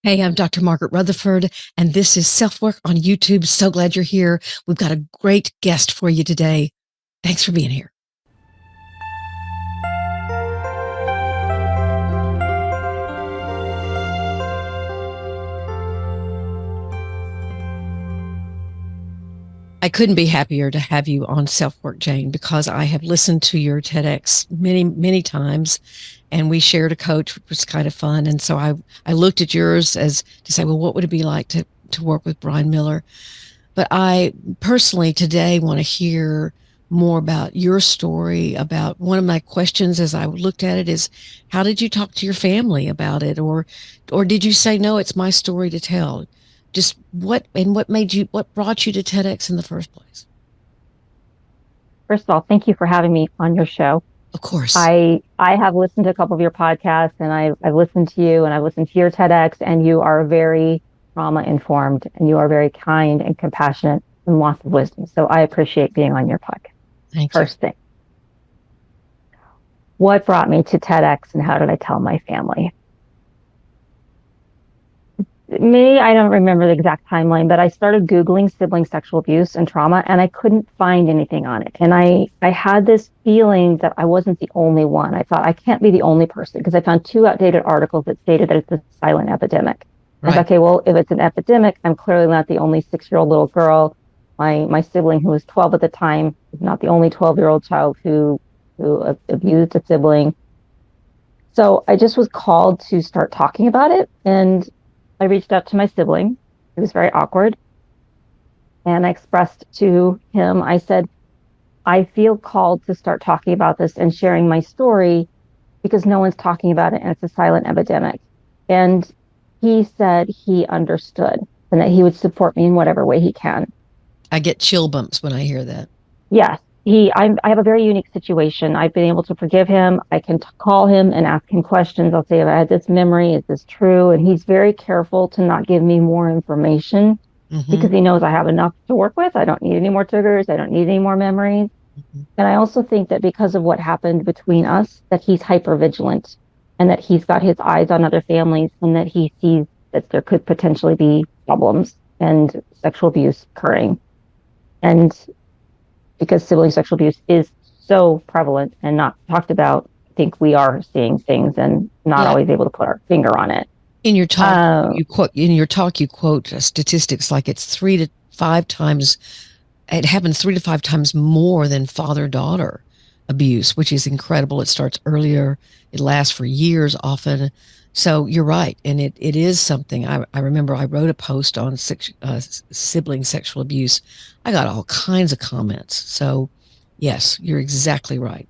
Hey, I'm Dr. Margaret Rutherford, and this is SelfWork on YouTube. So glad you're here. We've got a great guest for you today. Thanks for being here. I couldn't be happier to have you on SelfWork, Jane, because I have listened to your TEDx many, many times, and we shared a coach, which was kind of fun. And so I looked at yours as to say, well, what would it be like to work with Brian Miller? But I personally today want to hear more about your story. About one of my questions as I looked at it is, how did you talk to your family about it? Or did you say, no, it's my story to tell? Just what brought you to TEDx in the first place? First of all, thank you for having me on your show. Of course. I have listened to a couple of your podcasts, and I've listened to you, and I've listened to your TEDx, and you are very trauma informed, and you are very kind and compassionate and lots of wisdom. So I appreciate being on your podcast. Thank you. First thing, what brought me to TEDx, and how did I tell my family? I don't remember the exact timeline, but I started Googling sibling sexual abuse and trauma, and I couldn't find anything on it. And I had this feeling that I wasn't the only one. I thought I can't be the only person, because I found 2 outdated articles that stated that it's a silent epidemic. Right. I thought, okay, well, if it's an epidemic, I'm clearly not the only 6-year-old little girl. My sibling, who was 12 at the time, is not the only 12-year-old child who abused a sibling. So I just was called to start talking about it, and I reached out to my sibling. It was very awkward. And I expressed to him, I said, I feel called to start talking about this and sharing my story because no one's talking about it, and it's a silent epidemic. And he said he understood and that he would support me in whatever way he can. I get chill bumps when I hear that. Yes. I have a very unique situation. I've been able to forgive him. I can call him and ask him questions. I'll say, if I had this memory, is this true? And he's very careful to not give me more information because he knows I have enough to work with. I don't need any more triggers. I don't need any more memories. And I also think that because of what happened between us, that he's hyper vigilant and that he's got his eyes on other families, and that he sees that there could potentially be problems and sexual abuse occurring. And because sibling sexual abuse is so prevalent and not talked about, I think we are seeing things and not always able to put our finger on it. In your talk, you quote statistics like it's 3 to 5 times. It happens 3 to 5 times more than father-daughter abuse, which is incredible. It starts earlier. It lasts for years often. So you're right. And it is something. I remember I wrote a post on sibling sexual abuse. I got all kinds of comments. So yes, you're exactly right.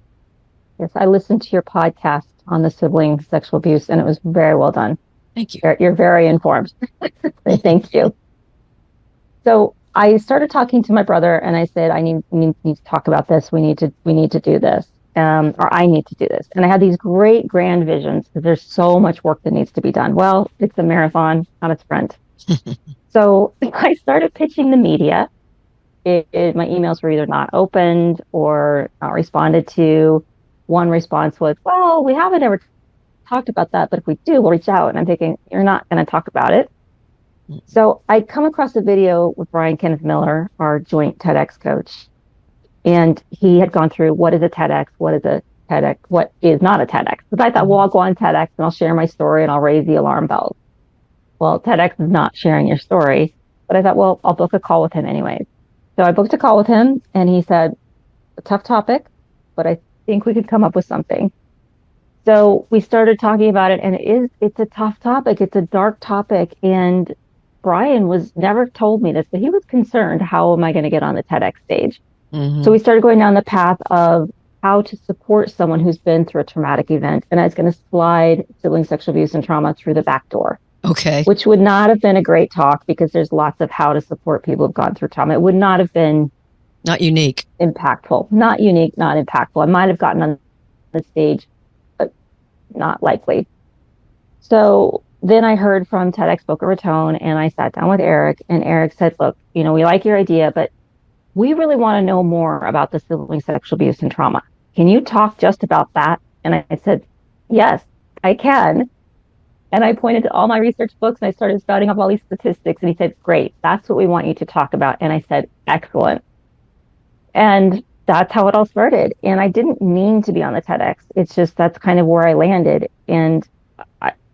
Yes, I listened to your podcast on the sibling sexual abuse, and it was very well done. Thank you. You're very informed. Thank you. So I started talking to my brother, and I said, we need to talk about this. We need to do this. Or I need to do this. And I had these great grand visions because there's so much work that needs to be done. Well, it's a marathon, not a sprint. So I started pitching the media. My emails were either not opened or not responded to. One response was, well, we haven't ever talked about that, but if we do, we'll reach out. And I'm thinking, you're not going to talk about it. So I come across a video with Brian Kenneth Miller, our joint TEDx coach. And he had gone through, what is a TEDx? What is a TEDx? What is not a TEDx? Because I thought, well, I'll go on TEDx and I'll share my story and I'll raise the alarm bells. Well, TEDx is not sharing your story. But I thought, well, I'll book a call with him anyways. So I booked a call with him, and he said, a tough topic, but I think we could come up with something. So we started talking about it, and it's a tough topic. It's a dark topic. And Brian never told me this, but he was concerned, how am I going to get on the TEDx stage? So we started going down the path of how to support someone who's been through a traumatic event. And I was going to slide sibling sexual abuse and trauma through the back door. Okay. Which would not have been a great talk, because there's lots of how to support people who've gone through trauma. It would not have been not unique, impactful, not unique, not impactful. I might have gotten on the stage, but not likely. So then I heard from TEDx Boca Raton, and I sat down with Eric, and Eric said, look, we like your idea, but we really want to know more about the sibling sexual abuse and trauma. Can you talk just about that? And I said, yes, I can. And I pointed to all my research books and I started spouting off all these statistics. And he said, great, that's what we want you to talk about. And I said, excellent. And that's how it all started. And I didn't mean to be on the TEDx. It's just that's kind of where I landed. And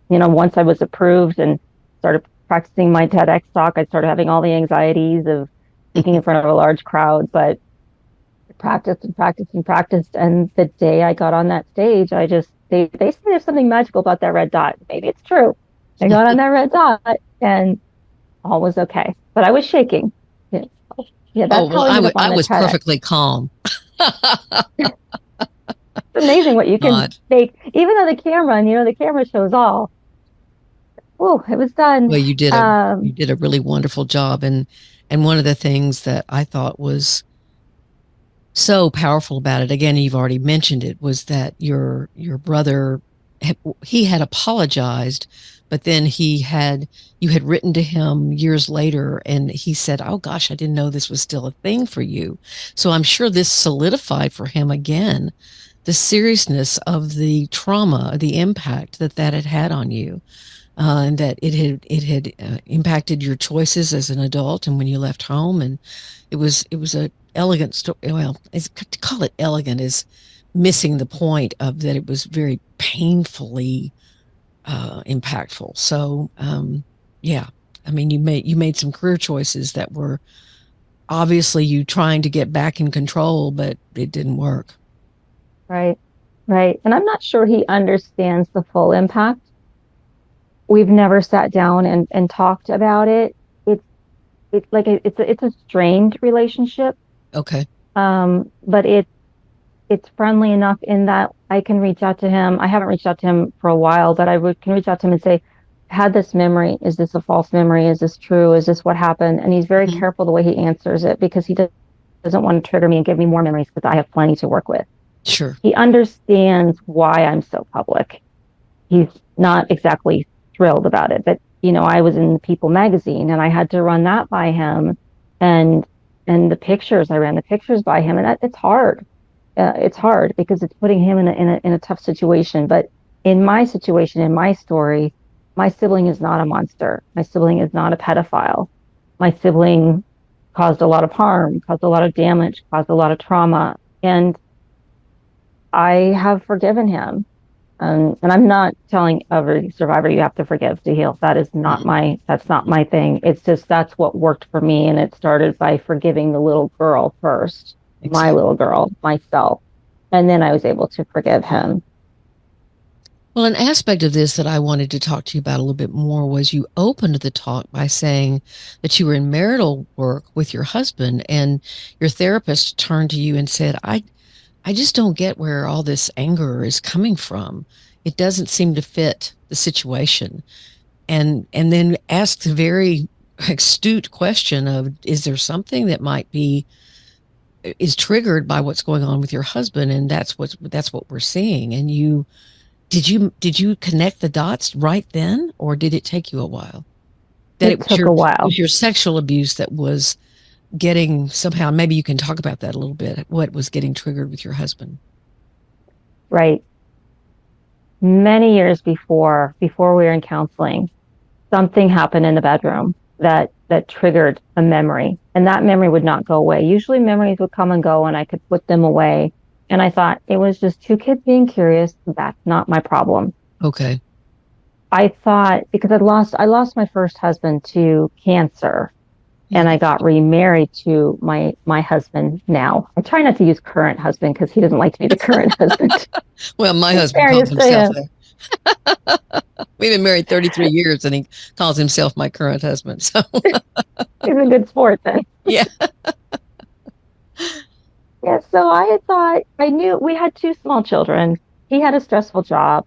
once I was approved and started practicing my TEDx talk, I started having all the anxieties of speaking in front of a large crowd. But I practiced and practiced and practiced. And the day I got on that stage, they say there's something magical about that red dot. Maybe it's true. I got on that red dot and all was okay. But I was shaking. Yeah, that's how I ended up on I the was TEDx. perfectly calm. It's amazing what you can God. make, even though the camera shows all. Oh, it was done. Well, you did a really wonderful job, and one of the things that I thought was so powerful about it, again, you've already mentioned it, was that your brother, he had apologized, but then you had written to him years later, and he said, "Oh gosh, I didn't know this was still a thing for you." So I'm sure this solidified for him again the seriousness of the trauma, the impact that that had had on you, and that it had impacted your choices as an adult and when you left home. And it was a elegant story. Well, to call it elegant is missing the point of that. It was very painfully impactful. So yeah, I mean, you made some career choices that were obviously you trying to get back in control, but it didn't work. Right, right. And I'm not sure he understands the full impact. We've never sat down and talked about it. It's it's a strained relationship. Okay. But it's friendly enough in that I can reach out to him. I haven't reached out to him for a while, but can reach out to him and say, had this memory. Is this a false memory? Is this true? Is this what happened? And he's very Mhm. careful the way he answers it because doesn't want to trigger me and give me more memories because I have plenty to work with. Sure. He understands why I'm so public. He's not exactly thrilled about it, but I was in People magazine and I had to run that by him, and I ran the pictures by him, and it's hard. It's hard because it's putting him in a tough situation. But in my situation, in my story, my sibling is not a monster. My sibling is not a pedophile. My sibling caused a lot of harm, caused a lot of damage, caused a lot of trauma, and I have forgiven him. And I'm not telling every survivor you have to forgive to heal. That's not my thing. It's just that's what worked for me. And it started by forgiving the little girl first, my Exactly. little girl, myself. And then I was able to forgive him. Well, an aspect of this that I wanted to talk to you about a little bit more was you opened the talk by saying that you were in marital work with your husband and your therapist turned to you and said, I just don't get where all this anger is coming from. It doesn't seem to fit the situation. And then asked the very astute question of, is there something that might be is triggered by what's going on with your husband? And that's what we're seeing. And did you connect the dots right then, or did it take you a while? That It it was took a while. your sexual abuse that was getting somehow, maybe you can talk about that a little bit, what was getting triggered with your husband. Right. Many years before we were in counseling, something happened in the bedroom that triggered a memory, and that memory would not go away. Usually memories would come and go and I could put them away. And I thought it was just two kids being curious. That's not my problem. Okay. I thought because I lost my first husband to cancer, and I got remarried to my husband now. I try not to use current husband because he doesn't like to be the current husband. Well, my In husband calls fairness to himself him. that. We've been married 33 years and he calls himself my current husband. So, He's a good sport then. yeah. Yeah, so I had thought I knew we had two small children. He had a stressful job.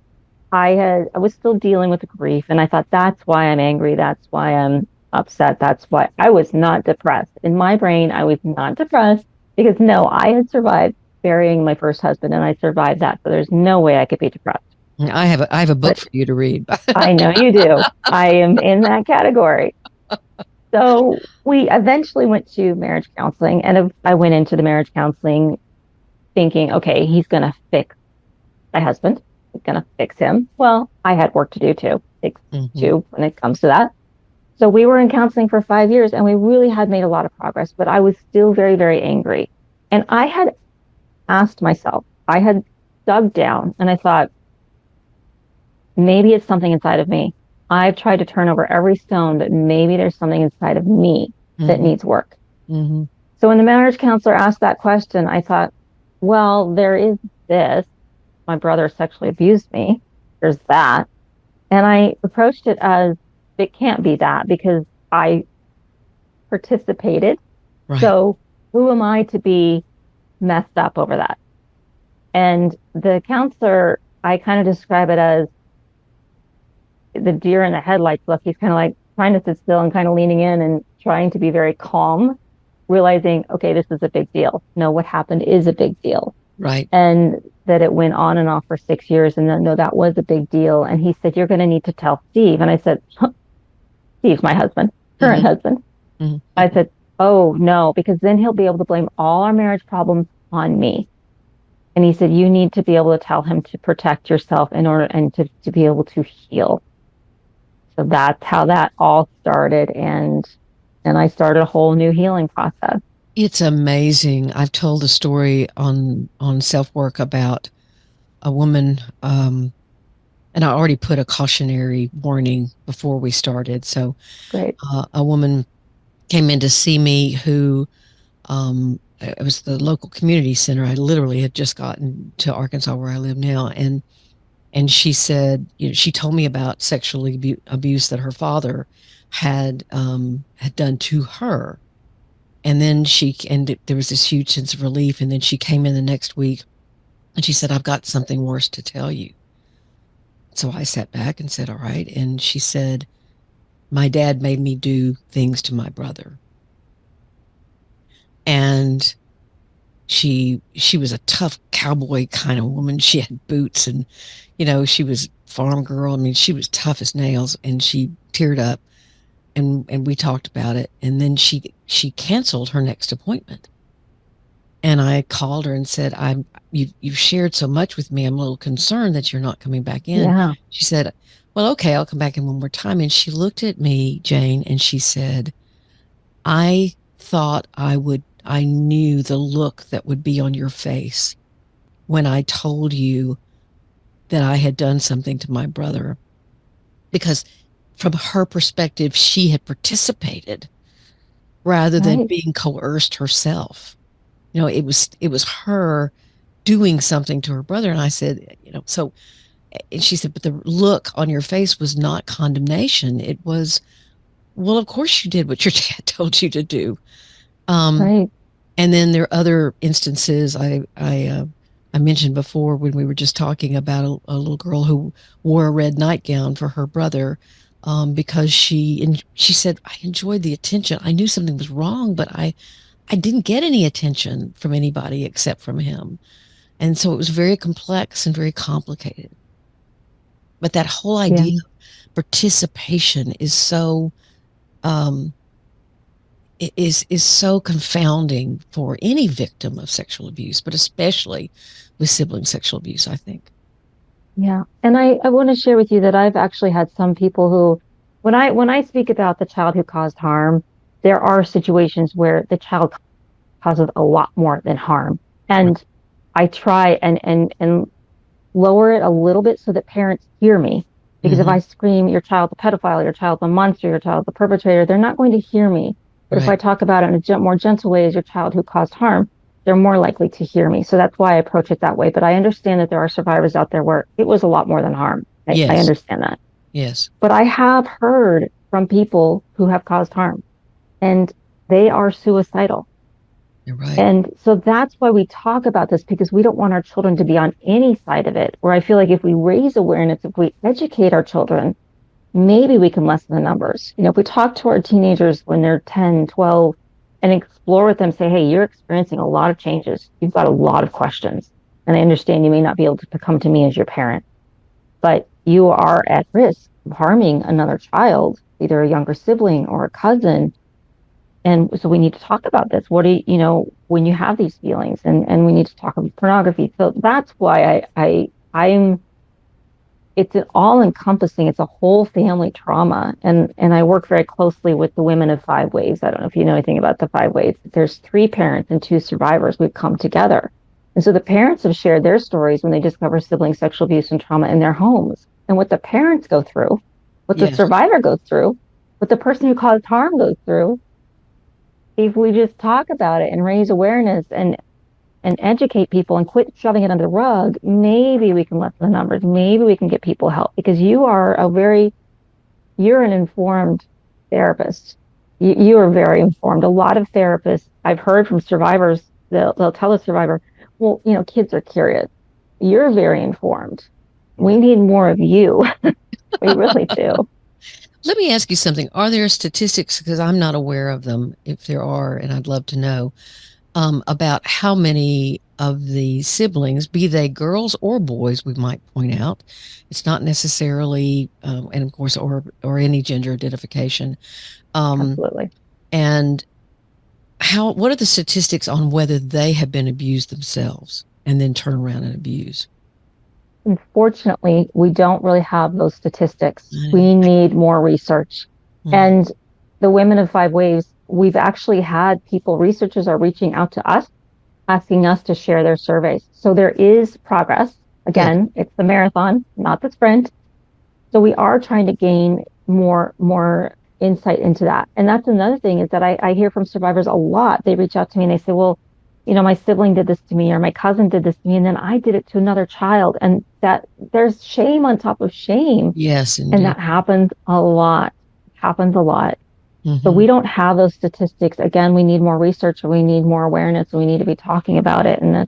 I was still dealing with the grief, and I thought that's why I'm angry. That's why I'm upset. That's why I was not depressed. In my brain, I was not depressed because no, I had survived burying my first husband and I survived that. So there's no way I could be depressed. I have a book But for you to read. I know you do. I am in that category. So we eventually went to marriage counseling, and I went into the marriage counseling thinking, okay, he's going to fix my husband. going to fix him. Well, I had work to do Mm-hmm. too when it comes to that. So we were in counseling for 5 years and we really had made a lot of progress, but I was still very, very angry. And I had asked myself, I had dug down and I thought, maybe it's something inside of me. I've tried to turn over every stone, but maybe there's something inside of me that Mm-hmm. needs work. Mm-hmm. So when the marriage counselor asked that question, I thought, well, there is this. My brother sexually abused me. There's that. And I approached it as it can't be that because I participated. Right. So who am I to be messed up over that? And the counselor, I kind of describe it as the deer in the headlights look. He's kind of like trying to sit still and kind of leaning in and trying to be very calm, realizing, okay, this is a big deal. No, what happened is a big deal. Right. And that it went on and off for 6 years. And then, no, that was a big deal. And he said, you're going to need to tell Steve. And I said, huh, Steve's my husband, current Mm-hmm. husband. I Mm-hmm. said, oh, no, because then he'll be able to blame all our marriage problems on me. And he said, you need to be able to tell him to protect yourself in order and to be able to heal. So that's how that all started. And I started a whole new healing process. It's amazing. I've told a story on self work about a woman, and I already put a cautionary warning before we started. So, Great. a woman came in to see me who, it was the local community center. I literally had just gotten to Arkansas where I live now, and she said, she told me about sexual abuse that her father had done to her. And then there was this huge sense of relief. And then she came in the next week and she said, I've got something worse to tell you. So I sat back and said, all right. And she said, my dad made me do things to my brother. And she was a tough cowboy kind of woman. She had boots and, she was farm girl. I mean, she was tough as nails, and she teared up and we talked about it. And then she canceled her next appointment. And I called her and said, you've shared so much with me. I'm a little concerned that you're not coming back in. Yeah. She said, well, okay, I'll come back in one more time. And she looked at me, Jane, and she said, I thought I knew the look that would be on your face when I told you that I had done something to my brother. Because from her perspective, she had participated rather than Right. being coerced herself. It was her doing something to her brother. And I said, so, and she said, but the look on your face was not condemnation. It was, well, of course you did what your dad told you to do. Um, Right. and then there are other instances I mentioned before when we were just talking about a little girl who wore a red nightgown for her brother, because she said, I enjoyed the attention. I knew something was wrong, but I didn't get any attention from anybody except from him. And so it was very complex and very complicated. But that whole Yeah. idea of participation is so um, is so confounding for any victim of sexual abuse, but especially with sibling sexual abuse, I think. Yeah. And I want to share with you that I've actually had some people who, when I speak about the child who caused harm, there are situations where the child causes a lot more than harm. Right. And I try and lower it a little bit so that parents hear me. Because if Mm-hmm. I scream, your child's a pedophile, your child's a monster, your child's a perpetrator, they're not going to hear me. But if I Right. talk about it in a more gentle way as your child who caused harm, they're more likely to hear me. So that's why I approach it that way. But I understand that there are survivors out there where it was a lot more than harm. I Yes. understand that. Yes. But I have heard from people who have caused harm and they are suicidal. You're right. And so that's why we talk about this, because we don't want our children to be on any side of it. Where I feel like if we raise awareness, if we educate our children, maybe we can lessen the numbers. If we talk to our teenagers when they're 10, 12, and explore with them, say, hey, you're experiencing a lot of changes. You've got a lot of questions. And I understand you may not be able to come to me as your parent, but you are at risk of harming another child, either a younger sibling or a cousin. And so we need to talk about this. What do when you have these feelings, and we need to talk about pornography. So that's why I'm it's an all encompassing, it's a whole family trauma. And I work very closely with the women of Five Waves. I don't know if you know anything about the Five Waves. There's three parents and two survivors. We've come together. And so the parents have shared their stories when they discover sibling sexual abuse and trauma in their homes, and what the parents go through, what the Yes. survivor goes through, what the person who caused harm goes through. If we just talk about it and raise awareness and educate people and quit shoving it under the rug, maybe we can lessen the numbers. Maybe we can get people help, because you're an informed therapist. You are very informed. A lot of therapists I've heard from survivors, they'll tell a survivor, well, kids are curious. You're very informed. We need more of you. We really do. Let me ask you something. Are there statistics, because I'm not aware of them, if there are, and I'd love to know, about how many of the siblings, be they girls or boys, we might point out, it's not necessarily, and of course, or any gender identification, Absolutely. and what are the statistics on whether they have been abused themselves and then turn around and abuse? Unfortunately, we don't really have those statistics. Mm. We need more research. Mm. And the Women of Five Waves, we've actually had researchers are reaching out to us, asking us to share their surveys. So there is progress. Good. Again, it's the marathon, not the sprint. So we are trying to gain more insight into that. And that's another thing, is that I hear from survivors a lot. They reach out to me and they say, well, my sibling did this to me, or my cousin did this to me, and then I did it to another child. And that there's shame on top of shame. Yes, And indeed. that happens a lot. Happens a lot. So Mm-hmm. we don't have those statistics. Again, we need more research, and we need more awareness, and we need to be talking about it. And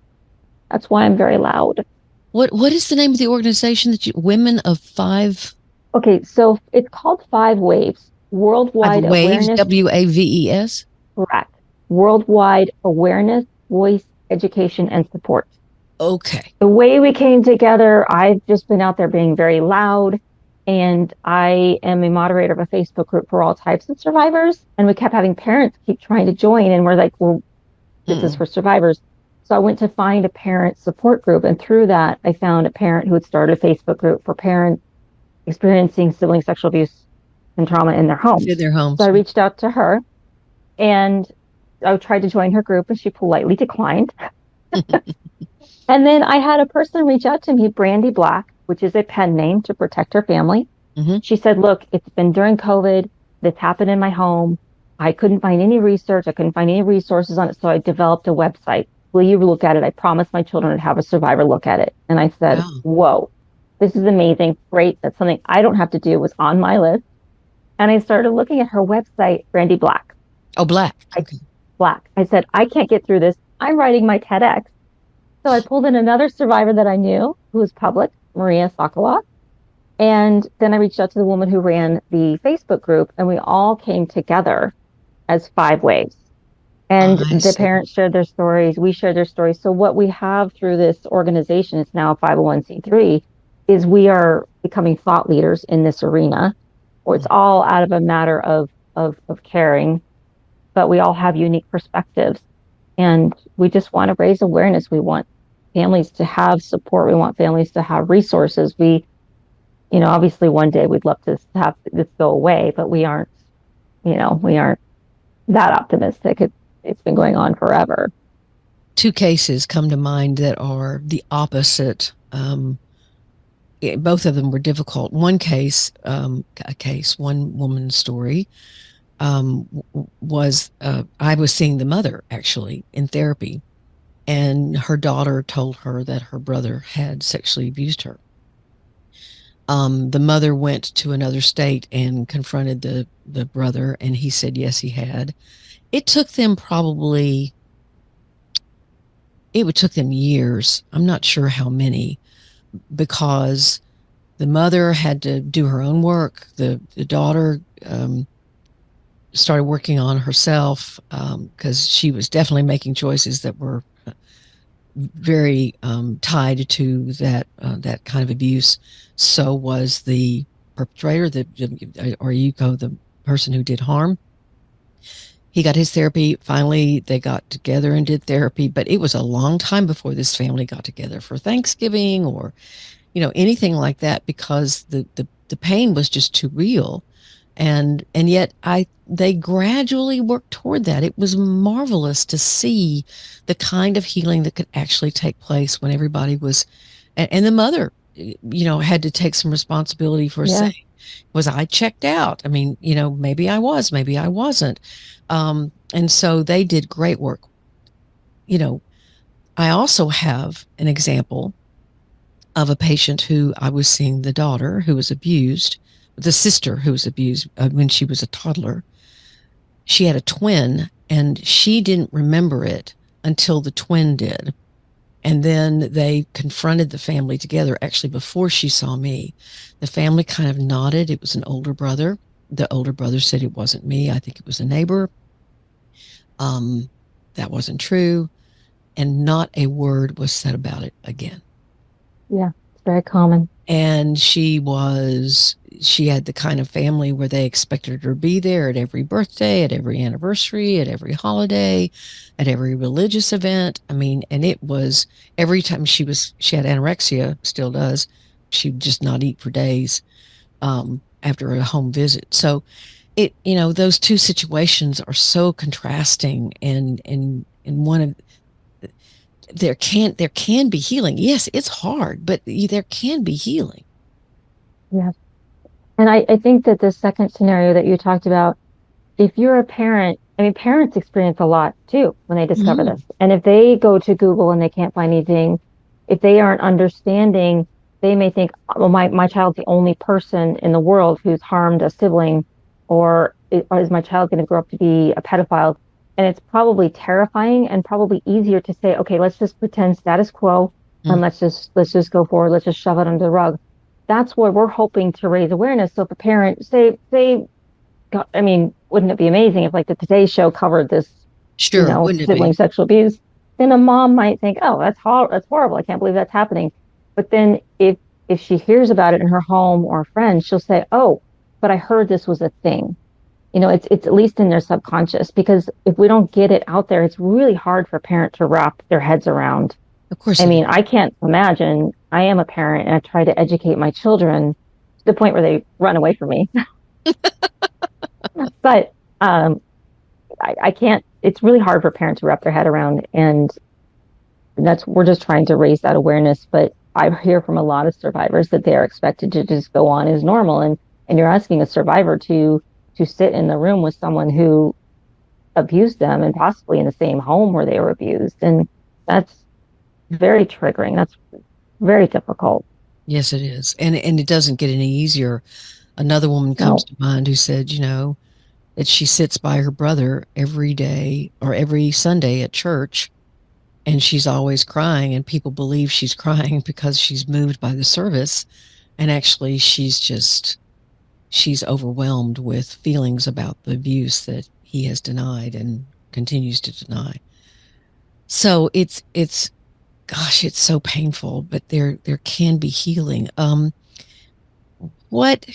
that's why I'm very loud. What is the name of the organization that Women of Okay, so it's called Five Waves, Five Worldwide Waves, Awareness. WAVES? Correct. Worldwide Awareness, Voice, Education, and Support. Okay. The way we came together, I've just been out there being very loud, and I am a moderator of a Facebook group for all types of survivors. And we kept having parents keep trying to join, and we're like, well, this is for survivors. So I went to find a parent support group, and through that, I found a parent who had started a Facebook group for parents experiencing sibling sexual abuse and trauma in their In homes. their So homes. I reached out to her, and I tried to join her group, and she politely declined. And then I had a person reach out to me, Brandy Black, which is a pen name to protect her family. Mm-hmm. She said, look, it's been during COVID. This happened in my home. I couldn't find any research. I couldn't find any resources on it. So I developed a website. Will you look at it? I promised my children to have a survivor look at it. And I said, Wow. whoa, this is amazing. Great. That's something I don't have to do. It was on my list. And I started looking at her website, Brandy Black. Oh, Black. Okay. Black. I said, I can't get through this. I'm writing my TEDx. So I pulled in another survivor that I knew who was public, Maria Sokoloff. And then I reached out to the woman who ran the Facebook group, and we all came together as Five Waves. And I the see. parents shared their stories. We shared their stories. So what we have through this organization, it's now a 501c3, is we are becoming thought leaders in this arena. Or it's all out of a matter of caring, but we all have unique perspectives. And we just want to raise awareness. We want families to have support. We want families to have resources. Obviously one day we'd love to have this go away, but we aren't that optimistic. It's been going on forever. Two cases come to mind that are the opposite. Both of them were difficult. One case, one woman's story was I was seeing the mother actually in therapy, and her daughter told her that her brother had sexually abused her. The mother went to another state and confronted the brother, and he said yes, he had. It took them years. I'm not sure how many, because the mother had to do her own work. The daughter started working on herself because she was definitely making choices that were very tied to that kind of abuse. So was the perpetrator, or Yuko, the person who did harm. He got his therapy. Finally, they got together and did therapy, but it was a long time before this family got together for Thanksgiving, or anything like that, because the pain was just too real. And yet they gradually worked toward that. It was marvelous to see the kind of healing that could actually take place when everybody was, and the mother, had to take some responsibility for Yeah. saying, was I checked out? I mean, maybe I was, maybe I wasn't. And so they did great work. You know, I also have an example of a patient who I was seeing, the daughter who was abused, the sister who was abused when she was a toddler. She had a twin, and she didn't remember it until the twin did. And then they confronted the family together, actually, before she saw me. The family kind of nodded. It was an older brother. The older brother said it wasn't me. I think it was a neighbor. Um, that wasn't true. And not a word was said about it again. Yeah. It's very common. And she had the kind of family where they expected her to be there at every birthday, at every anniversary, at every holiday, at every religious event. I mean, and it was every time she had anorexia, still does. She'd just not eat for days after a home visit. So those two situations are so contrasting, and one of there can be healing. Yes, it's hard, but there can be healing. Yeah. And I think that the second scenario that you talked about, if you're a parent, I mean, parents experience a lot too when they discover Mhm. this. And if they go to Google and they can't find anything, if they aren't understanding, they may think, well, my child's the only person in the world who's harmed a sibling, or is my child going to grow up to be a pedophile? And it's probably terrifying and probably easier to say, okay, let's just pretend status quo and Mm. let's just go forward. Let's just shove it under the rug. That's where we're hoping to raise awareness. So if a parent say, I mean, wouldn't it be amazing if like the Today Show covered this, Sure, wouldn't it sibling be? sexual abuse? Then a mom might think, oh, that's horrible. I can't believe that's happening. But then if she hears about it in her home or a friend, she'll say, oh, but I heard this was a thing. It's at least in their subconscious, because if we don't get it out there, it's really hard for a parent to wrap their heads around. Of course I it mean, is. I can't imagine. I am a parent and I try to educate my children to the point where they run away from me. But I can't, it's really hard for parents to wrap their head around. And we're just trying to raise that awareness. But I hear from a lot of survivors that they are expected to just go on as normal. And you're asking a survivor to sit in the room with someone who abused them and possibly in the same home where they were abused. And that's very triggering. That's very difficult. Yes, it is. And it doesn't get any easier. Another woman comes No. to mind who said, that she sits by her brother every day or every Sunday at church, and she's always crying, and people believe she's crying because she's moved by the service. And actually she's overwhelmed with feelings about the abuse that he has denied and continues to deny. So it's gosh, it's so painful, but there can be healing. What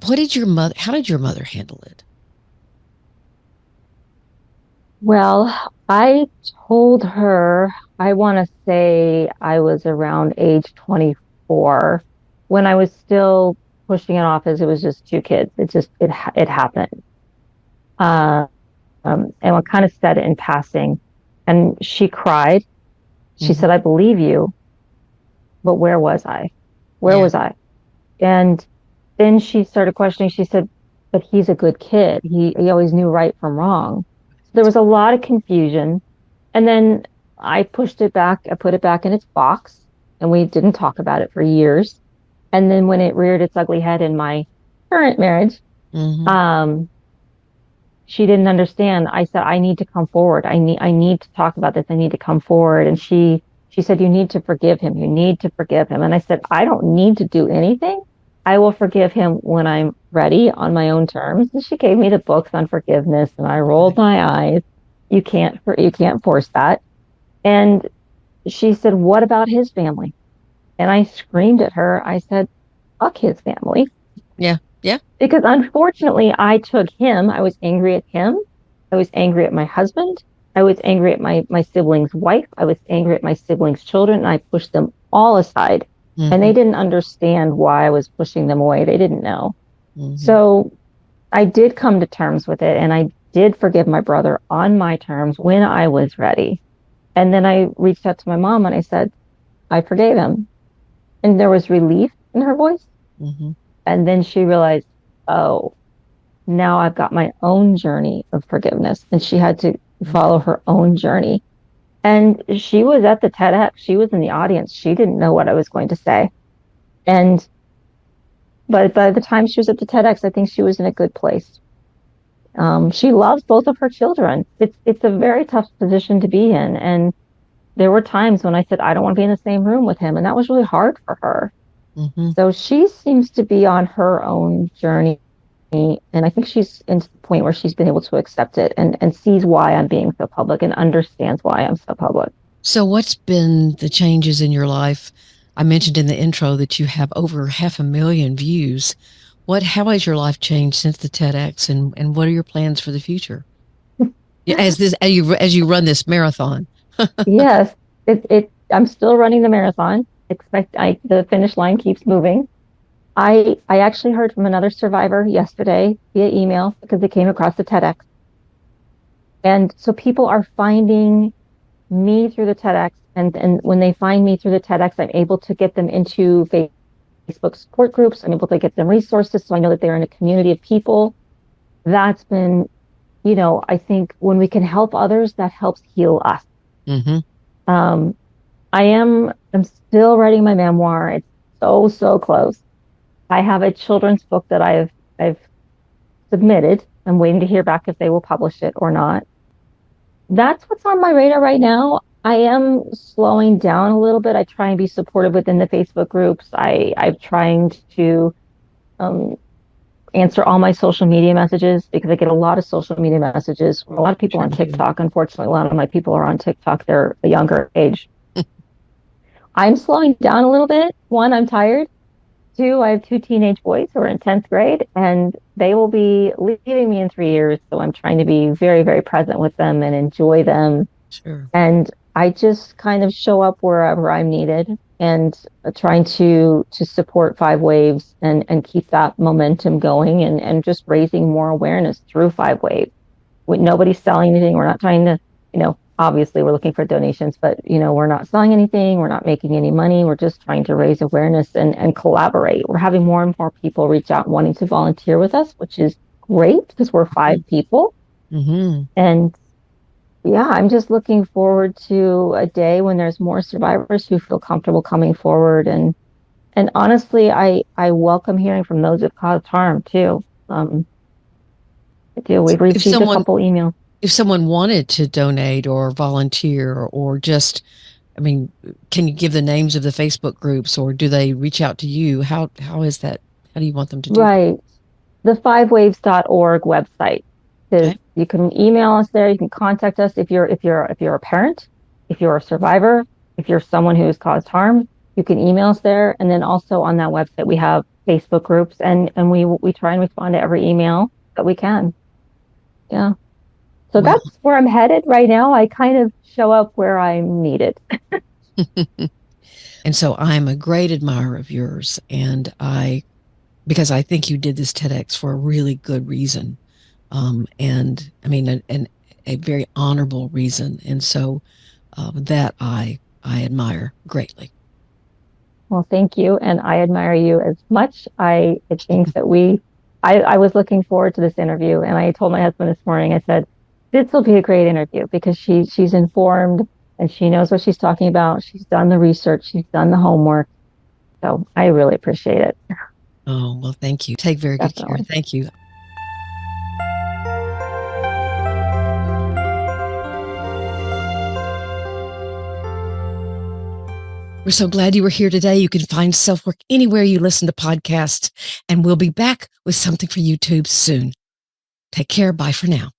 what did your mother how did your mother handle it? Well, I told her, I want to say I was around age 24 when I was still pushing it off as it was just two kids. It happened. Uh, and I kind of said it in passing. And she cried. She Hmm. said, I believe you, but where was I? Where Yeah. was I? And then she started questioning. She said, but he's a good kid. He always knew right from wrong. So there was a lot of confusion. And then I pushed it back. I put it back in its box, and we didn't talk about it for years. And then when it reared its ugly head in my current marriage, Hmm. um, she didn't understand. I said, I need to come forward. I need to talk about this. I need to come forward. And she said, you need to forgive him. You need to forgive him. And I said, I don't need to do anything. I will forgive him when I'm ready on my own terms. And she gave me the books on forgiveness, and I rolled Right. my eyes. You can't force that. And she said, what about his family? And I screamed at her. I said, fuck his family. Yeah. Yeah. Because unfortunately, I took him. I was angry at him. I was angry at my husband. I was angry at my sibling's wife. I was angry at my sibling's children. And I pushed them all aside. And they Mm-hmm. didn't understand why I was pushing them away. They didn't know. Mm-hmm. So I did come to terms with it, and I did forgive my brother on my terms when I was ready. And then I reached out to my mom and I said, I forgave him. And there was relief in her voice. Mm-hmm. And then she realized, oh, now I've got my own journey of forgiveness. And she had to follow her own journey. And she was at the TEDx. She was in the audience. She didn't know what I was going to say. And but by the time she was at the TEDx, I think she was in a good place. She loves both of her children. It's a very tough position to be in. And there were times when I said, I don't want to be in the same room with him. And that was really hard for her. Mm-hmm. So she seems to be on her own journey. And I think she's in the point where she's been able to accept it and sees why I'm being so public and understands why I'm so public. So, what's been the changes in your life? I mentioned in the intro that you have over 500,000 views. How has your life changed since the TEDx, and what are your plans for the future? As you run this marathon. Yes, I'm still running the marathon. The finish line keeps moving. I actually heard from another survivor yesterday via email because they came across the TEDx. And so people are finding me through the TEDx. And when they find me through the TEDx, I'm able to get them into Facebook support groups. I'm able to get them resources. So I know that they're in a community of people. That's been, I think when we can help others, that helps heal us. Mm-hmm. Um, I'm still writing my memoir. It's so close. I have a children's book that I've submitted. I'm waiting to hear back if they will publish it or not. That's what's on my radar right now. I am slowing down a little bit. I try and be supportive within the Facebook groups. I'm trying to answer all my social media messages because I get a lot of social media messages from a lot of people on TikTok. Unfortunately, a lot of my people are on TikTok. They're a younger age. I'm slowing down a little bit. One, I'm tired. Two, I have two teenage boys who are in 10th grade, and they will be leaving me in 3 years. So I'm trying to be very, very present with them and enjoy them. Sure. And I just kind of show up wherever I'm needed and trying to support Five Waves and keep that momentum going and just raising more awareness through Five Waves. Nobody's selling anything. We're not trying to, obviously we're looking for donations, but we're not selling anything. We're not making any money. We're just trying to raise awareness and collaborate. We're having more and more people reach out wanting to volunteer with us, which is great because we're 5 people. Mm-hmm. And yeah, I'm just looking forward to a day when there's more survivors who feel comfortable coming forward. And honestly, I welcome hearing from those who've caused harm too. I do. We've received a couple emails. If someone wanted to donate or volunteer or just, can you give the names of the Facebook groups or do they reach out to you? How is that? How do you want them to do Right. The fivewaves.org website. Okay. You can email us there. You can contact us if you're a parent, if you're a survivor, if you're someone who has caused harm, you can email us there. And then also on that website we have Facebook groups and we try and respond to every email that we can. Yeah. So that's where I'm headed right now. I kind of show up where I'm needed. And so I'm a great admirer of yours. And because I think you did this TEDx for a really good reason. And a very honorable reason. And so that I admire greatly. Well, thank you. And I admire you as much. I think that I was looking forward to this interview. And I told my husband this morning, I said, this will be a great interview because she's informed and she knows what she's talking about. She's done the research. She's done the homework. So I really appreciate it. Oh, well, thank you. Take very good care. Thank you. We're so glad you were here today. You can find SelfWork anywhere you listen to podcasts, and we'll be back with something for YouTube soon. Take care. Bye for now.